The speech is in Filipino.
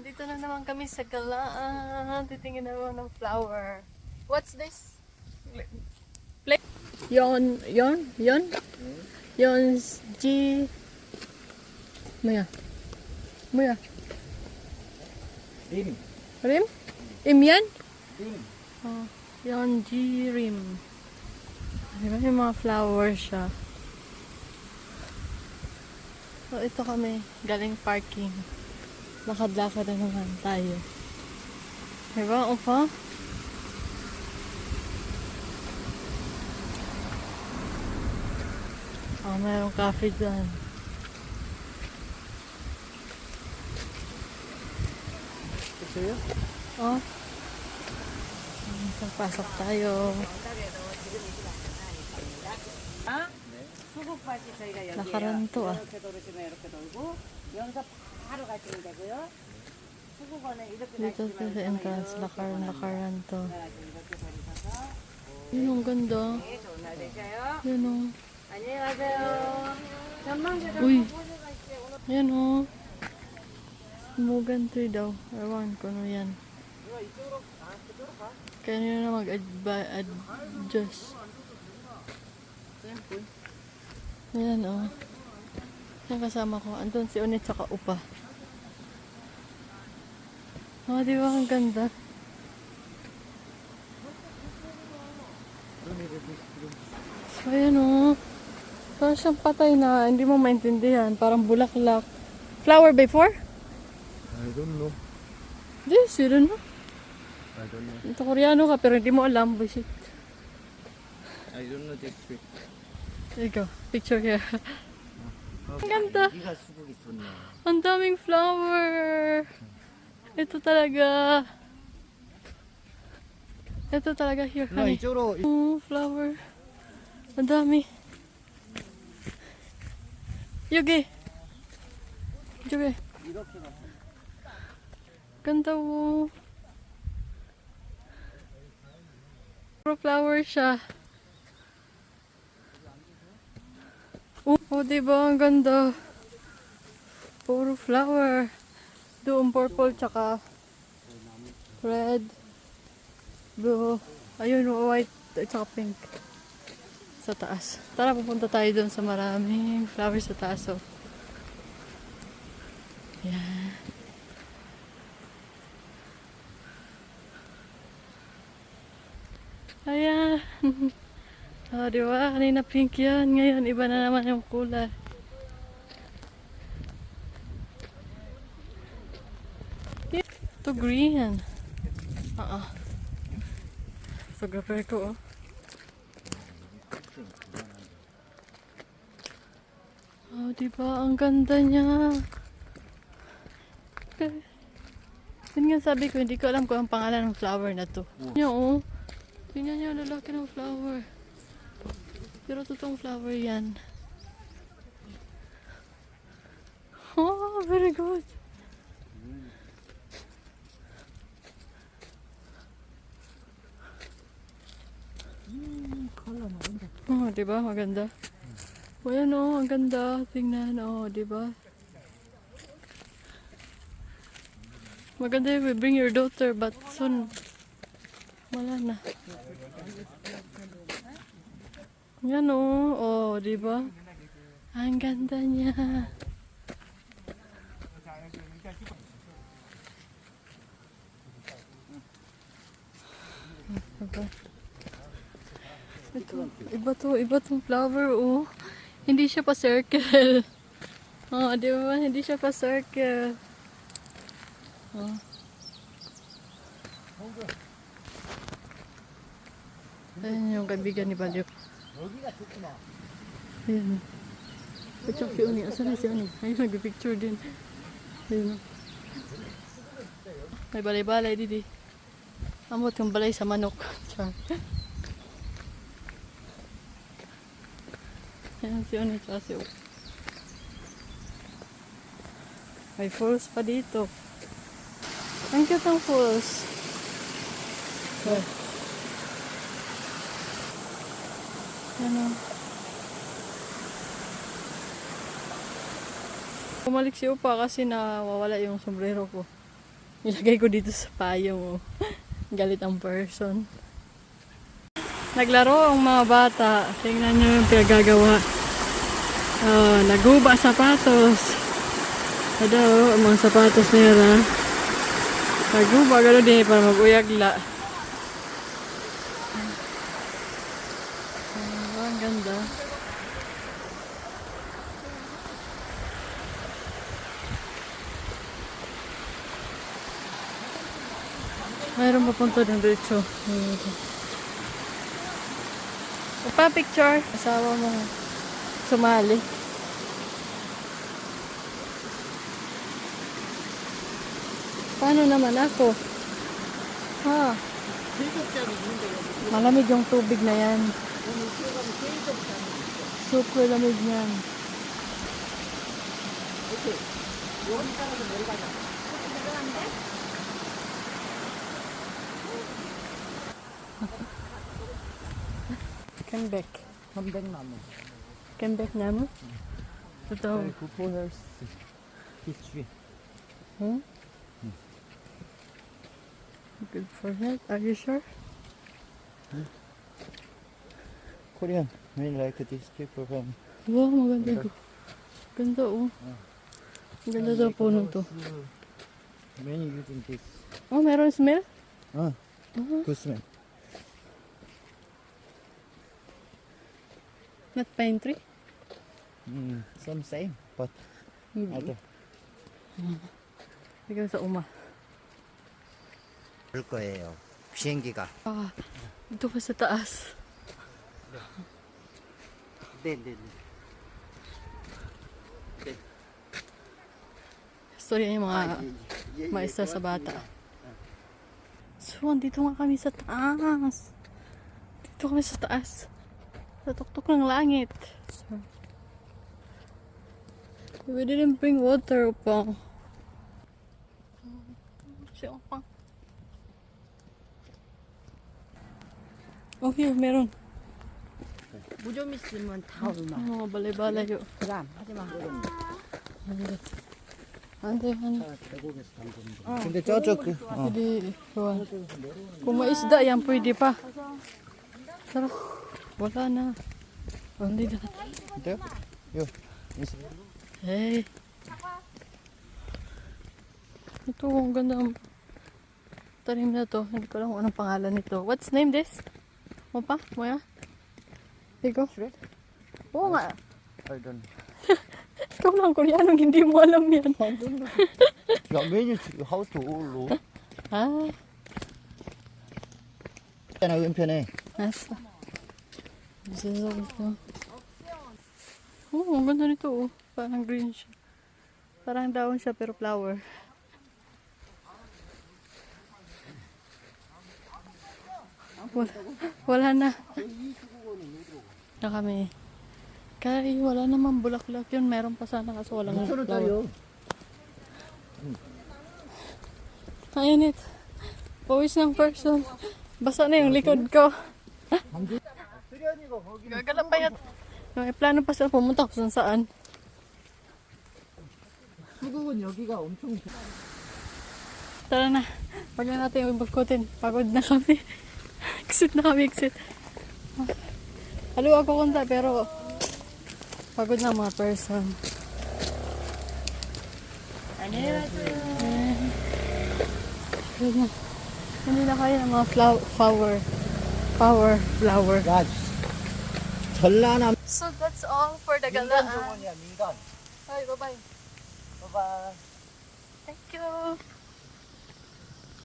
Dito na naman kami sa galaan. Titingin naman ng flower. What's this? Yon. Yon G. Maya. Rim. Rim? Im yan? Rim. Oh, yon G rim. Diba yung mga flowers siya? So ito kami. Galing parking. Lakad-lakad na naman tayo. Diba? Opa? Oh, mayroong cafe dyan. Picture? Oh. Pasok tayo. Nakaranto ah. Dito sa entrance, nakaranto. Yun ang ganda. Yun o. Uy. Yan o. Smugan tree daw. Ewan ko ano yan. Kaya nyo na mag-adjust. Ayan o. Yan kasama ko. Andun si Unet tsaka Upa. Oh, di ba ang ganda? So, ayan o. Parang siyang patay na. Hindi mo maintindihan. Parang bulaklak. Flower before? I don't know. Yes, you don't know. I don't know. Ito Koreano ka pero hindi mo alam. Bullshit. I don't know this tree. There you go. Picture here. Ang ganda. 이가 수국이 좋네. Ang daming flower. Ito talaga. Ito talaga here, 나 honey. 이쪽으로 Oh, flower. Ang dami. 여기. 이쪽에. 이렇게 가. Ganda mo. Puro flower siya. Oh, diba? Ang ganda. Puro flower. Doon purple tsaka red, blue. Ayun, white tsaka pink. Sa taas. Tara, pupunta tayo doon sa maraming flowers sa taas. Oh. Yan. Ayan. Oh, diba? Kanina pink yan. Ngayon, iba na naman yung kulay. Ito green. Photographer ko, oh. Oh, diba? Ang ganda niya. Yun nga sabi ko, hindi ko alam kung ang pangalan ng flower na to. Tingnan oh. Tingnan niyo, lalaki ng flower. Pero totoong flower yan. Oh, very good. Oh, diba? Maganda. O yan oh, ang ganda. Tingnan oh, diba? Maganda if we bring your daughter but soon wala na. Yan oh, oh, diba? Ang ganda niya. Ito, iba tong flower oh. Hindi siya pa circle. Oh, di ba? Hindi siya pa circle. Oh. Ayan yung kaibigan ni Balyo. Ayan. Picture si Uni. Asan na si Uni? Ayun, nag-picture din. Ayan. May balay-balay, didi. Amot yung balay sa manok. Char. Ayan si Uni, tsaka si Uni. May falls pa dito. Ang cute ang falls. Ano? Bumalik si Upa kasi nawawala yung sombrero ko. Ilagay ko dito sa payong. Oh. Galit ang person. Naglaro ang mga bata. Tingnan nyo yung pinagagawa. Oh, naguba sapatos. Ada oh, ang mga sapatos nila. Naguba gano'n din para mag-uyagla. Oh, ang ganda. Mayroon pa punta ng diretso. Pa picture. Asawa mo sumali. Paano naman ako? Ha? Malamig yung tubig na yan. Super lamig yan. Kenbek. 한백나무. Kenbek namu? Totoo. 구포헬스 history. Hmm? Good for health. Are you sure? Korean. I like this people from. Wow, maganda. Ganda oh. Ganda daw puno to. Many using this. Oh, meron smell? Good smell. Not pine tree? Some same, but other. Ikaw sa uma. 올 거예요. 비행기가. Ah, dito pa sa taas. 네. Storya yung mga maestra sa bata. So, andito nga kami sa taas. Dito kami sa taas. Sa tuktok ng langit. So, we didn't bring water upang. Si upang. Oh, here, meron. 무 좀 있으면 다 얼마. Oh, balay-balay yun. 그럼 하지 마. Ande. 근데 저쪽 그 Hindi, Juan. Kung may isda, yan pwede pa. Tara. Wala na. Oh, hindi na. 근데 요 Hey. Ito, ang ganda ang tanim na to. Hindi ko alam kung anong pangalan nito. What's name this? Mo pa? Moya? Ikaw? Oo nga. I don't. Ikaw lang Koreanong hindi mo alam yan. 야 메뉴 how to order? Ah, 나 왼편에. nasa. This is also. Oh, ang ganda nito oh. Parang green siya. Parang daon siya pero flower. Wala na. Na kami. Kaya wala naman bulaklak yun. Meron pa sana kaso walang flower. Ayun it. Pawis ng person. Basa na yung likod ko. Gagala pa yan. May plano pa sila pumunta kung saan. 수국은 여기가 엄청. Tara na. Pag na natin yung ibukutin. Pagod na kami. Exit na kami, exit. Halo ako kunta pero pagod na mga person. Pagod na. Hindi na kaya ng mga flower. 야 전라남. So that's all for the galaan. 민간정원이야 민간. Bye, bye-bye. 봐봐. Thank you.